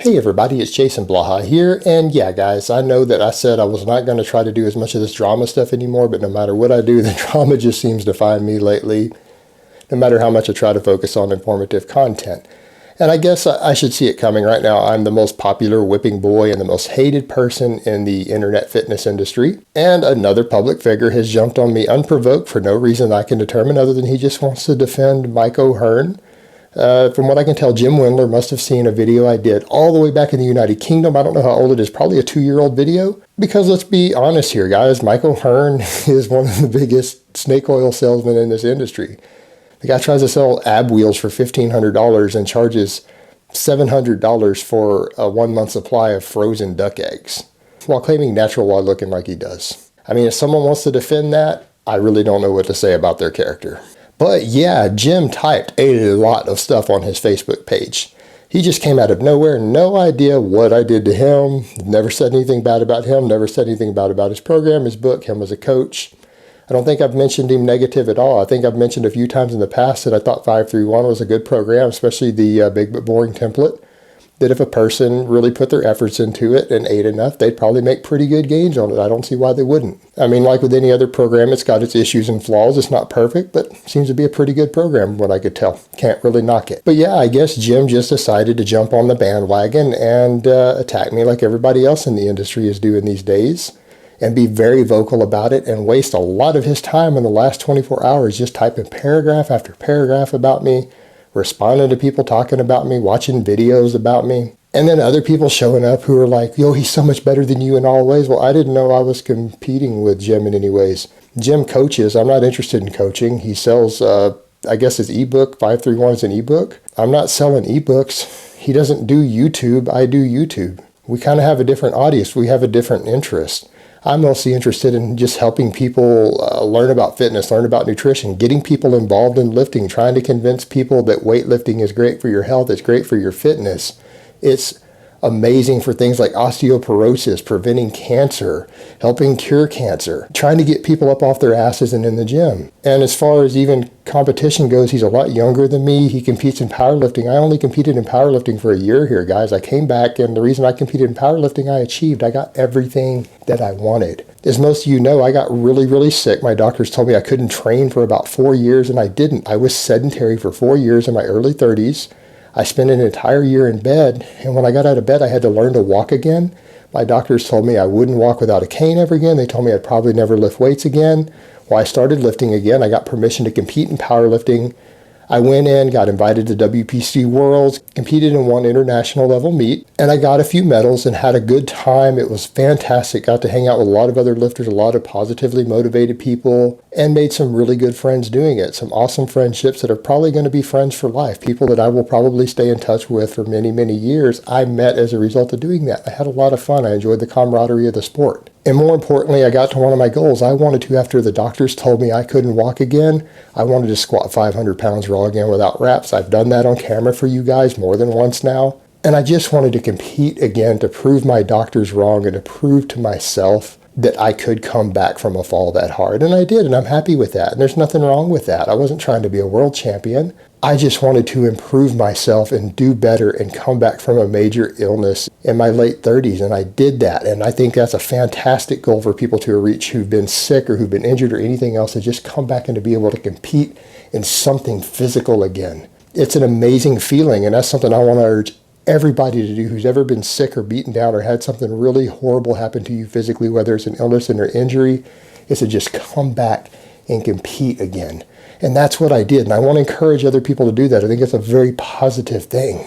Hey everybody, it's Jason Blaha here, and yeah guys, I know that I said I was not going to try to do as much of this drama stuff anymore, but no matter what I do, the drama just seems to find me lately, no matter how much I try to focus on informative content. And I guess I should see it coming right now. I'm the most popular whipping boy and the most hated person in the internet fitness industry, and another public figure has jumped on me unprovoked for no reason I can determine other than he just wants to defend Mike O'Hearn. From what I can tell, Jim Wendler must have seen a video I did all the way back in the United Kingdom. I don't know how old it is, probably a 2-year-old video. Because let's be honest here, guys, Mike O'Hearn is one of the biggest snake oil salesmen in this industry. The guy tries to sell ab wheels for $1,500 and charges $700 for a 1-month supply of frozen duck eggs, while claiming natural while looking like he does. I mean, if someone wants to defend that, I really don't know what to say about their character. But yeah, Jim typed a lot of stuff on his Facebook page. He just came out of nowhere, no idea what I did to him, never said anything bad about him, never said anything bad about his program, his book, him as a coach. I don't think I've mentioned him negative at all. I think I've mentioned a few times in the past that I thought 531 was a good program, especially the Big But Boring template. That if a person really put their efforts into it and ate enough, they'd probably make pretty good gains on it. I don't see why they wouldn't. I mean, like with any other program, it's got its issues and flaws. It's not perfect, but seems to be a pretty good program, what I could tell. Can't really knock it. But yeah, I guess Jim just decided to jump on the bandwagon and attack me like everybody else in the industry is doing these days, and be very vocal about it and waste a lot of his time in the last 24 hours just typing paragraph after paragraph about me, responding to people talking about me, watching videos about me, and then other people showing up who are like, yo, he's so much better than you in all ways. Well, I didn't know I was competing with Jim in any ways. Jim coaches. I'm not interested in coaching. He sells, I guess his ebook, 531 is an ebook. I'm not selling ebooks. He doesn't do YouTube. I do YouTube. We kind of have a different audience. We have a different interest. I'm mostly interested in just helping people learn about fitness, learn about nutrition, getting people involved in lifting, trying to convince people that weightlifting is great for your health, it's great for your fitness. It's amazing for things like osteoporosis, preventing cancer, helping cure cancer, trying to get people up off their asses and in the gym. And as far as even competition goes, he's a lot younger than me. He competes in powerlifting. I only competed in powerlifting for a year here, guys. I came back, and the reason I competed in powerlifting, I achieved. I got everything that I wanted. As most of you know, I got really, really sick. My doctors told me I couldn't train for about 4 years, and I didn't. I was sedentary for 4 years in my early 30s. I spent an entire year in bed, and when I got out of bed, I had to learn to walk again. My doctors told me I wouldn't walk without a cane ever again. They told me I'd probably never lift weights again. Well, I started lifting again. I got permission to compete in powerlifting. I went in, got invited to WPC Worlds, competed in one international level meet, and I got a few medals and had a good time. It was fantastic. Got to hang out with a lot of other lifters, a lot of positively motivated people, and made some really good friends doing it. Some awesome friendships that are probably going to be friends for life. People that I will probably stay in touch with for many, many years. I met as a result of doing that. I had a lot of fun. I enjoyed the camaraderie of the sport. And more importantly, I got to one of my goals. I wanted to, after the doctors told me I couldn't walk again, I wanted to squat 500 pounds raw again without reps. I've done that on camera for you guys more than once now. And I just wanted to compete again to prove my doctors wrong and to prove to myself that I could come back from a fall that hard. And I did, and I'm happy with that. And there's nothing wrong with that. I wasn't trying to be a world champion. I just wanted to improve myself and do better and come back from a major illness in my late 30s. And I did that. And I think that's a fantastic goal for people to reach who've been sick or who've been injured or anything else, to just come back and to be able to compete in something physical again. It's an amazing feeling. And that's something I want to urge everybody to do who's ever been sick or beaten down or had something really horrible happen to you physically, whether it's an illness or injury, is to just come back and compete again. And that's what I did. And I want to encourage other people to do that. I think it's a very positive thing.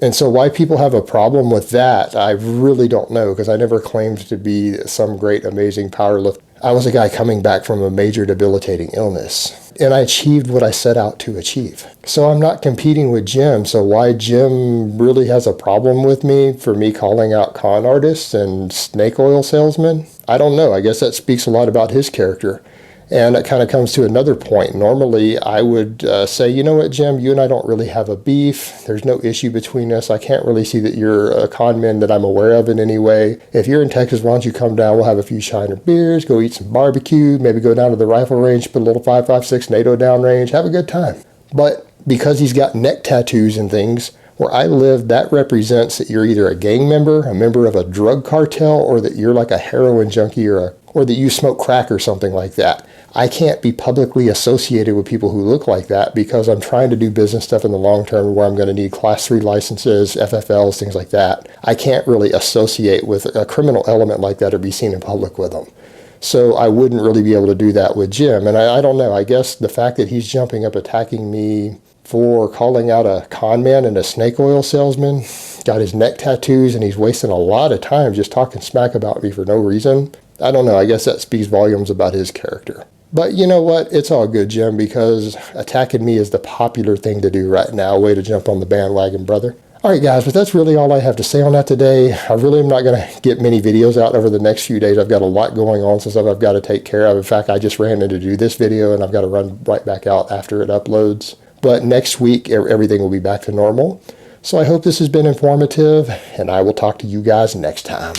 And so why people have a problem with that, I really don't know, because I never claimed to be some great, amazing powerlifter. I was a guy coming back from a major debilitating illness, and I achieved what I set out to achieve. So I'm not competing with Jim. So why Jim really has a problem with me for me calling out con artists and snake oil salesmen, I don't know. I guess that speaks a lot about his character. And it kind of comes to another point. Normally, I would say, you know what, Jim, you and I don't really have a beef. There's no issue between us. I can't really see that you're a con man that I'm aware of in any way. If you're in Texas, why don't you come down? We'll have a few Shiner beers, go eat some barbecue, maybe go down to the rifle range, put a little 5.56 NATO downrange, have a good time. But because he's got neck tattoos and things, Where I live, that represents that you're either a gang member, a member of a drug cartel, or that you're like a heroin junkie or that you smoke crack or something like that. I can't be publicly associated with people who look like that because I'm trying to do business stuff in the long term where I'm going to need class 3 licenses, FFLs, things like that. I can't really associate with a criminal element like that or be seen in public with them. So I wouldn't really be able to do that with Jim. And I don't know, I guess the fact that he's jumping up attacking me for calling out a con man and a snake oil salesman, got his neck tattoos, and he's wasting a lot of time just talking smack about me for no reason. I don't know, I guess that speaks volumes about his character. But you know what? It's all good, Jim, because attacking me is the popular thing to do right now. Way to jump on the bandwagon, brother. All right, guys, but that's really all I have to say on that today. I really am not going to get many videos out over the next few days. I've got a lot going on, some stuff I've got to take care of. In fact, I just ran in to do this video, and I've got to run right back out after it uploads. But next week, everything will be back to normal. So I hope this has been informative, and I will talk to you guys next time.